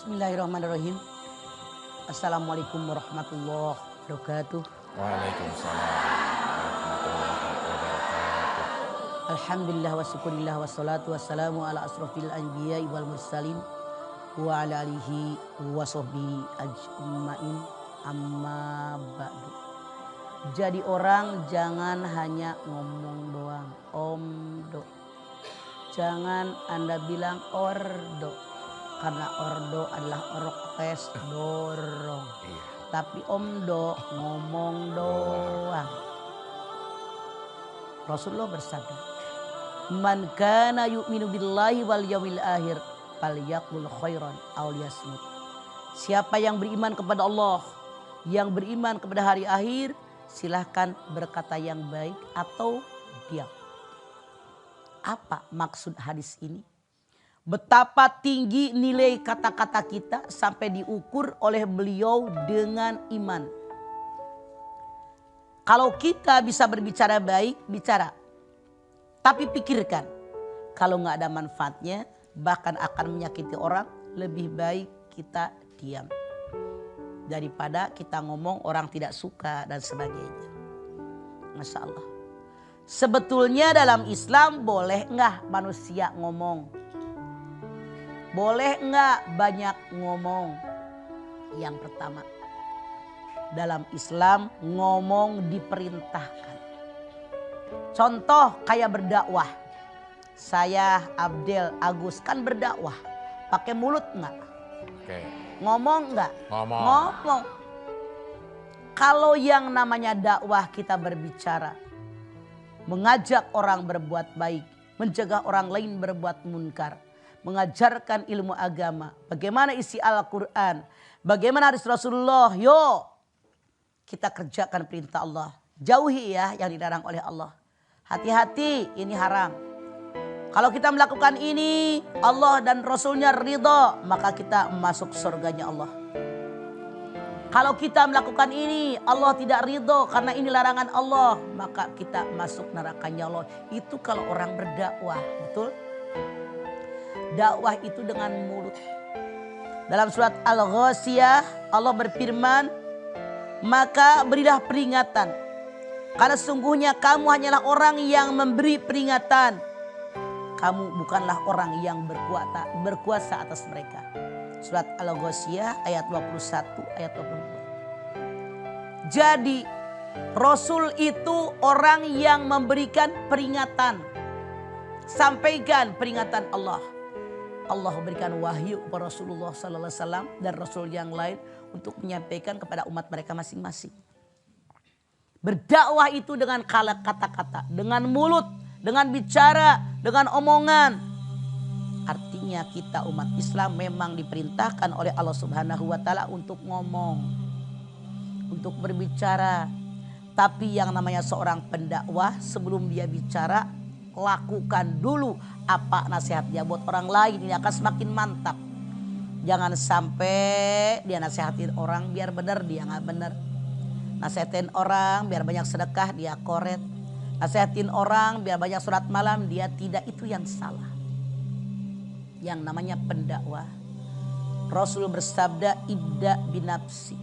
Bismillahirrahmanirrahim. Assalamualaikum warahmatullahi wabarakatuh. Waalaikumsalam warahmatullahi wabarakatuh. Alhamdulillah wa syukurillah wassalatu wassalamu ala asrofil anbiya wal mursalin wa ala alihi wa sahbihi ajma'in, amma ba'du. Jadi orang jangan hanya ngomong doang, omdo. Jangan Anda bilang ordo, karena ordo adalah orkes dorong. Iya. Tapi omdo ngomong doang. Rasulullah bersabda, "Man kana yu'minu billahi wal yawmil akhir falyaqul khairan aw liyasmut." Siapa yang beriman kepada Allah, yang beriman kepada hari akhir, silahkan berkata yang baik atau diam. Apa maksud hadis ini? Betapa tinggi nilai kata-kata kita sampai diukur oleh beliau dengan iman. Kalau kita bisa berbicara baik, bicara. Tapi pikirkan, kalau nggak ada manfaatnya, bahkan akan menyakiti orang, lebih baik kita diam. Daripada kita ngomong orang tidak suka dan sebagainya. Masya Allah. Sebetulnya dalam Islam boleh nggak manusia ngomong? Boleh nggak banyak ngomong? Yang pertama, dalam Islam ngomong diperintahkan. Contoh kayak berdakwah. Saya Abdel Agus kan berdakwah. Pakai mulut nggak? Oke. Ngomong nggak? Ngomong. Ngomong. Kalau yang namanya dakwah kita berbicara, mengajak orang berbuat baik, mencegah orang lain berbuat munkar, mengajarkan ilmu agama, bagaimana isi Al-Quran, bagaimana hadis Rasulullah, yuk kita kerjakan perintah Allah. Jauhi ya yang dilarang oleh Allah. Hati-hati, ini haram. Kalau kita melakukan ini, Allah dan Rasulnya ridho, maka kita masuk surganya Allah. Kalau kita melakukan ini, Allah tidak ridho karena ini larangan Allah, maka kita masuk nerakanya Allah. Itu kalau orang berdakwah, betul? Dakwah itu dengan mulut. Dalam surat Al-Ghasyiyah Allah berfirman, maka berilah peringatan. Karena sungguhnya kamu hanyalah orang yang memberi peringatan. Kamu bukanlah orang yang berkuasa atas mereka. Surat Al-Ghasyiyah ayat 21, ayat 22. Jadi Rasul itu orang yang memberikan peringatan. Sampaikan peringatan Allah. Allah berikan wahyu kepada Rasulullah sallallahu alaihi wasallam dan Rasul yang lain untuk menyampaikan kepada umat mereka masing-masing. Berdakwah itu dengan kata-kata, dengan mulut, dengan bicara, dengan omongan. Artinya kita umat Islam memang diperintahkan oleh Allah Subhanahu wa taala untuk ngomong, untuk berbicara. Tapi yang namanya seorang pendakwah, sebelum dia bicara, lakukan dulu apa nasihat dia buat orang lain, ini akan semakin mantap. Jangan sampai dia nasihatin orang biar benar, dia nggak benar. Nasihatin orang biar banyak sedekah, dia koret. Nasihatin orang biar banyak surat malam, dia tidak. Itu yang salah. Yang namanya pendakwah, Rasul bersabda, ibda binafsi,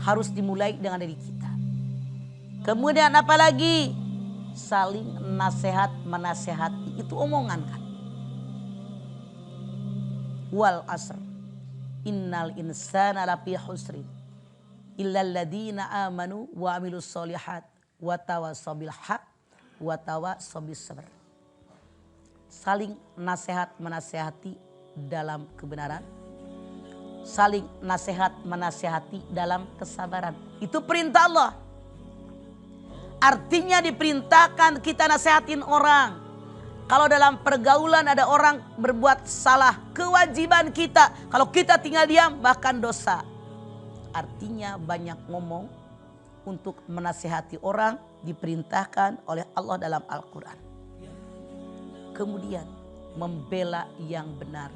harus dimulai dengan diri kita. Kemudian apalagi? Saling nasihat menasehati, itu omongan kan. Wal asr innal insana lafi husrin illal ladzina amanu wa amilus solihat wa tawassaw bil haq wa tawassaw bis sabr. Saling nasihat menasehati dalam kebenaran, saling nasihat menasehati dalam kesabaran. Itu perintah Allah. Artinya diperintahkan kita nasihatin orang. Kalau dalam pergaulan ada orang berbuat salah, kewajiban kita. Kalau kita tinggal diam, bahkan dosa. Artinya banyak ngomong untuk menasihati orang diperintahkan oleh Allah dalam Al-Quran. Kemudian membela yang benar.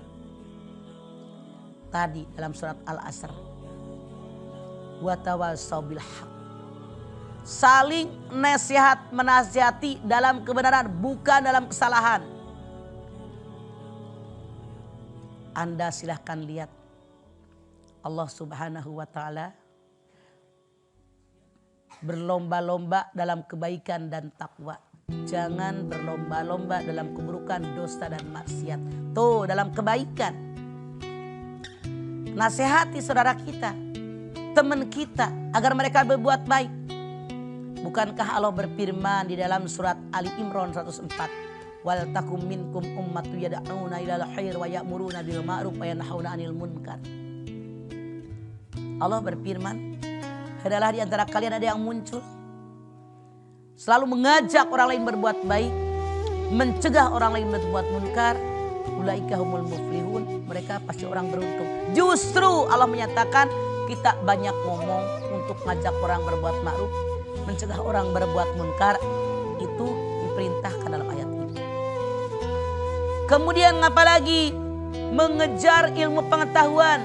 Tadi dalam surat Al-Asr. Wa tawassaw bil haq. Saling nasihat menasihati dalam kebenaran, bukan dalam kesalahan. Anda silahkan lihat Allah Subhanahu wa ta'ala berlomba-lomba dalam kebaikan dan takwa. Jangan berlomba-lomba dalam keburukan, dosa dan maksiat. Tuh, dalam kebaikan. Nasihati saudara kita, teman kita agar mereka berbuat baik. Bukankah Allah berfirman di dalam surat Ali Imran 104, wal takum minkum ummatu yad'una ilal khair wa ya'muruna bil ma'ruf wa yanhauna 'anil munkar. Allah berfirman, adalah di antara kalian ada yang muncul selalu mengajak orang lain berbuat baik, mencegah orang lain berbuat munkar. Ulaika humul muflihun, mereka pasti orang beruntung. Justru Allah menyatakan kita banyak ngomong untuk ngajak orang berbuat ma'ruf, mencegah orang berbuat munkar, itu diperintahkan dalam ayat ini. Kemudian apalagi? Mengejar ilmu pengetahuan.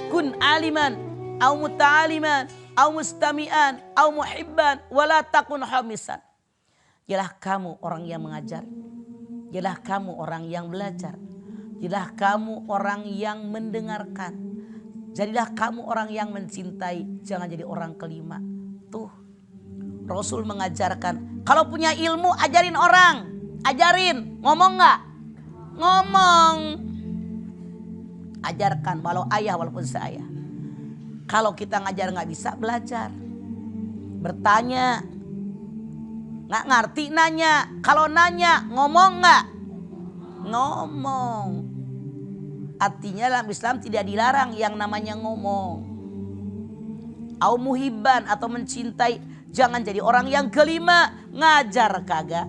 Kun aliman, au muta'aliman, au mustami'an, au muhibban, wala takun hamisan. Jadilah kamu orang yang mengajar. Jadilah kamu orang yang belajar. Jadilah kamu orang yang mendengarkan. Jadilah kamu orang yang mencintai. Jangan jadi orang kelima. Tuh, Rasul mengajarkan. Kalau punya ilmu ajarin orang. Ajarin, ngomong gak? Ngomong. Ajarkan walau ayah walaupun seayah. Kalau kita ngajar gak bisa, belajar. Bertanya. Gak ngerti nanya. Kalau nanya ngomong gak? Ngomong. Artinya dalam Islam tidak dilarang yang namanya ngomong. Au muhibban atau mencintai. Jangan jadi orang yang kelima. Ngajar kagak.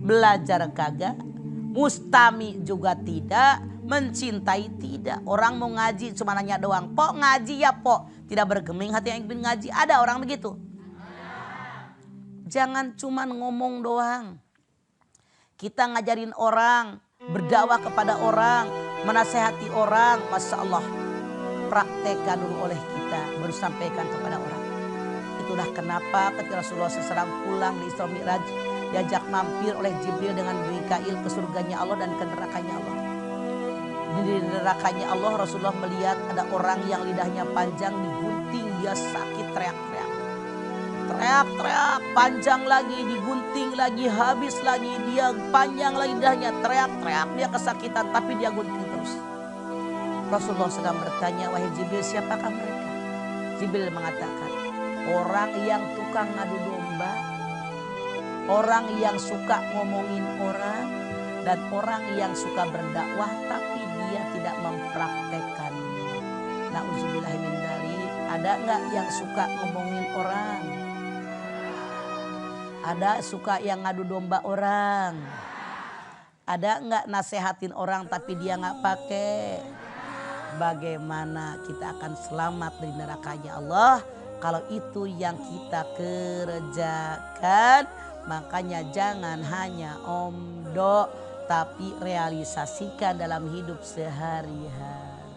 Belajar kagak. Mustami juga tidak. Mencintai tidak. Orang mau ngaji cuma nanya doang. Pok ngaji ya pok. Tidak bergeming hati yang ingin ngaji. Ada orang begitu? Jangan cuma ngomong doang. Kita ngajarin orang. Berdakwah kepada orang. Menasehati orang. Masya Allah. Praktekkan dulu oleh kita. Baru sampaikan kepada orang. Itulah kenapa ketika Rasulullah SAW pulang di Isra Mi'raj. Diajak mampir oleh Jibril dengan Mikail ke surganya Allah dan ke nerakanya Allah. Di nerakanya Allah Rasulullah melihat ada orang yang lidahnya panjang digunting, dia sakit, teriak-teriak. Teriak-teriak, panjang lagi, digunting lagi, habis lagi, dia panjang lagi lidahnya, teriak-teriak, dia kesakitan tapi dia gunting terus. Rasulullah sedang bertanya, wahai Jibril, siapakah mereka? Jibril mengatakan, orang yang tukang ngadu domba, orang yang suka ngomongin orang, dan orang yang suka berdakwah tapi dia tidak mempraktekannya. Na'udzubillah min dzalik. Ada enggak yang suka ngomongin orang? Ada suka yang ngadu domba orang? Ada enggak nasehatin orang tapi dia enggak pakai? Bagaimana kita akan selamat dari nerakanya Allah kalau itu yang kita kerjakan? Makanya jangan hanya omdo, tapi realisasikan dalam hidup sehari-hari.